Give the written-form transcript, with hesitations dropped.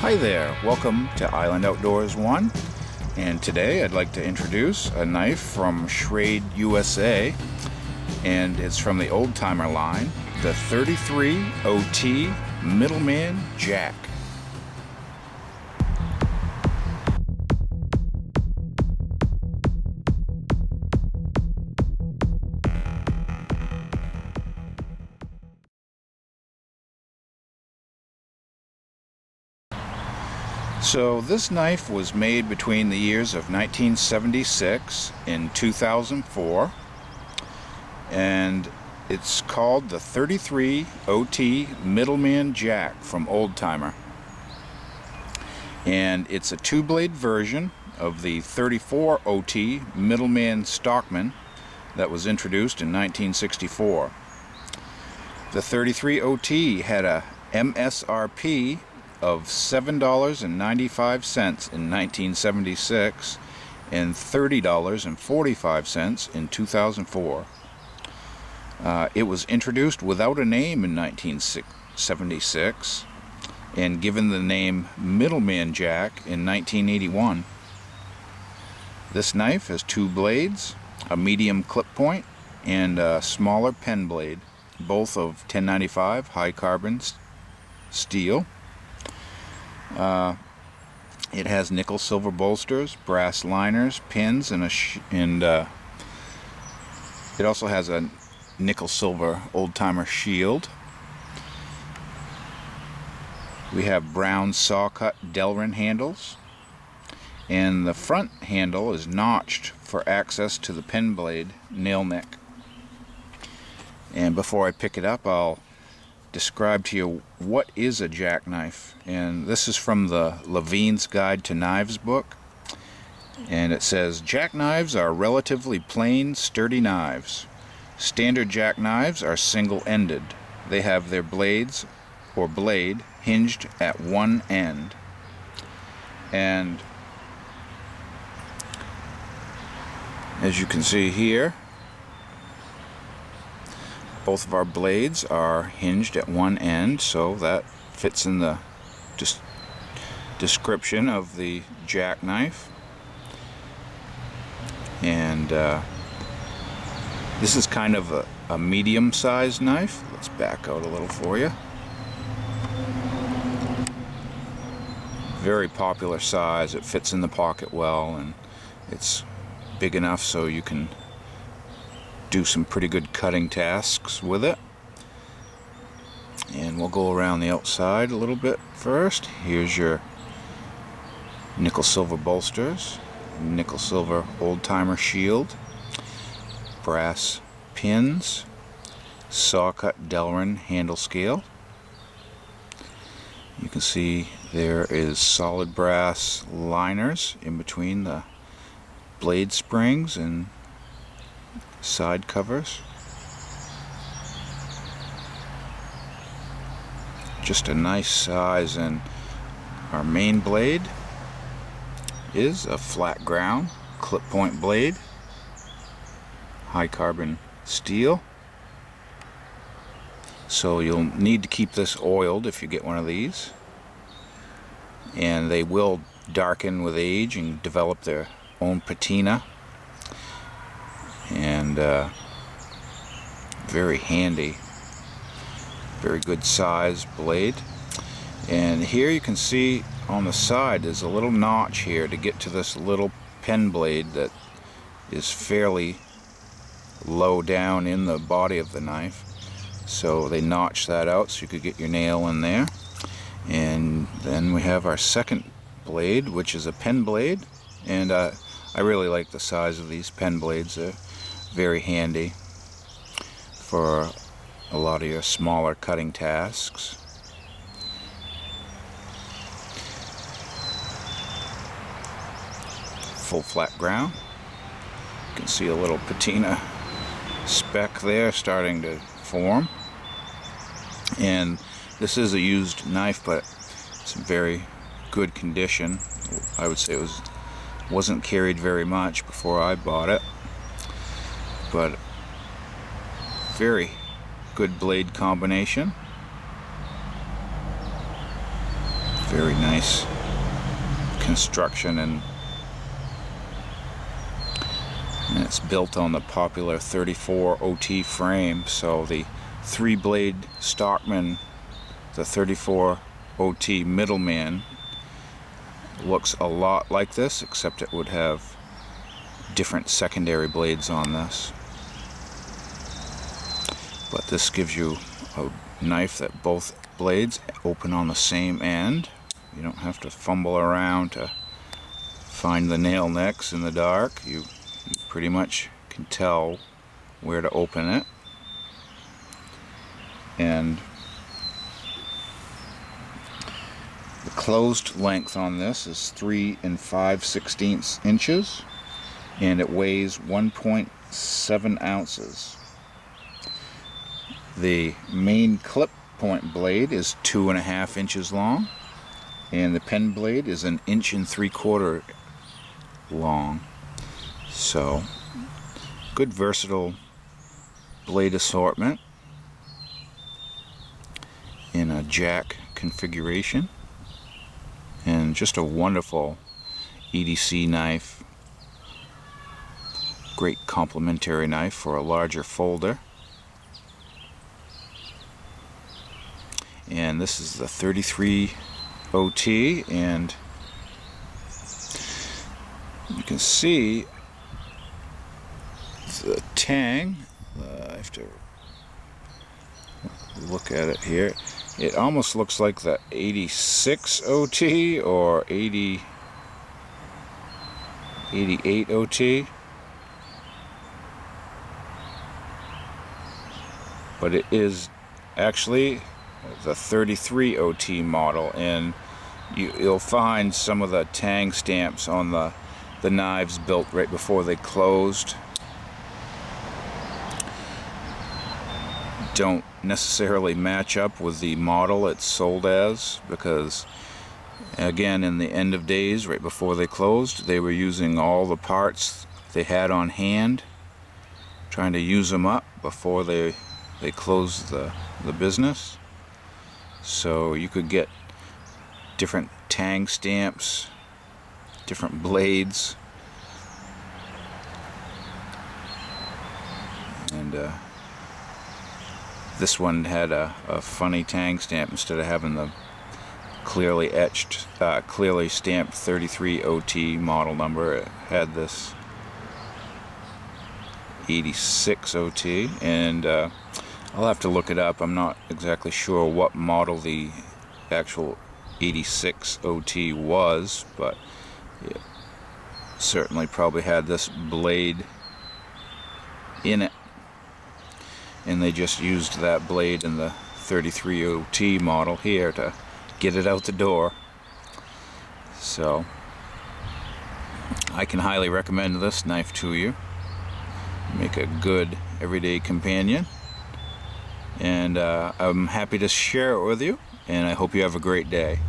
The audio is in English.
Hi there, welcome to Island Outdoors 1, and today I'd like to introduce a knife from Schrade U.S.A, and it's from the old timer line, the 33OT Middleman Jack. So this knife was made between the years of 1976 and 2004, and it's called the 33OT Middleman Jack from Old Timer. And it's a two-blade version of the 34OT Middleman Stockman that was introduced in 1964. The 33OT had a MSRP of $7.95 in 1976 and $30.45 in 2004. It was introduced without a name in 1976 and given the name Middleman Jack in 1981. This knife has two blades, a medium clip point and a smaller pen blade, both of 1095 high carbon steel. It has nickel silver bolsters, brass liners, pins, and it also has a nickel silver old timer shield. We have brown sawcut Delrin handles, and the front handle is notched for access to the pen blade nail neck. And before I pick it up, I'll describe to you what is a jackknife, and this is from the Levine's Guide to Knives book, and it says jackknives are relatively plain, sturdy knives. Standard jackknives are single-ended. They have their blades or blade hinged at one end, and as you can see here, both of our blades are hinged at one end, so that fits in the description of the jackknife. And this is kind of a medium-sized knife. Let's back out a little for you. Very popular size. It fits in the pocket well, and it's big enough so you can do some pretty good cutting tasks with it. And we'll go around the outside a little bit first. Here's your nickel silver bolsters, nickel silver old timer shield, brass pins, sawcut Delrin handle scale. You can see there is solid brass liners in between the blade springs and side covers. Just a nice size, and our main blade is a flat ground clip point blade, high carbon steel. So you'll need to keep this oiled if you get one of these, and they will darken with age and develop their own patina. And very handy, very good size blade. And here you can see on the side there's a little notch here to get to this little pen blade that is fairly low down in the body of the knife, so they notch that out so you could get your nail in there. And then we have our second blade, which is a pen blade, and I really like the size of these pen blades. They're very handy for a lot of your smaller cutting tasks. Full flat ground. You can see a little patina speck there starting to form. And this is a used knife, but it's in very good condition. I would say it wasn't carried very much before I bought it, but very good blade combination. Very nice construction, and it's built on the popular 34OT frame. So the 3-blade Stockman, the 34OT Middleman, looks a lot like this, except it would have different secondary blades on this. But this gives you a knife that both blades open on the same end. You don't have to fumble around to find the nail necks in the dark. You pretty much can tell where to open it. And the closed length on this is 3 5/16 inches, and it weighs 1.7 ounces. The main clip point blade is 2.5 inches long, and the pen blade is 1.75 inches long. So, good versatile blade assortment in a jack configuration, and just a wonderful EDC knife. Great complementary knife for a larger folder. And this is the 33OT, and you can see the tang. I have to look at it here. It almost looks like the 86OT or 88OT, but it is actually the 33OT model, and you'll find some of the tang stamps on the knives built right before they closed don't necessarily match up with the model it's sold as, because again, in the end of days right before they closed, they were using all the parts they had on hand, trying to use them up before they closed the business. So you could get different tang stamps, different blades, and this one had a funny tang stamp. Instead of having the clearly etched, clearly stamped 33OT model number, it had this 86OT, and I'll have to look it up. I'm not exactly sure what model the actual 86OT was, but it certainly probably had this blade in it, and they just used that blade in the 33OT model here to get it out the door. So I can highly recommend this knife to you. Make a good everyday companion, and I'm happy to share it with you, and I hope you have a great day.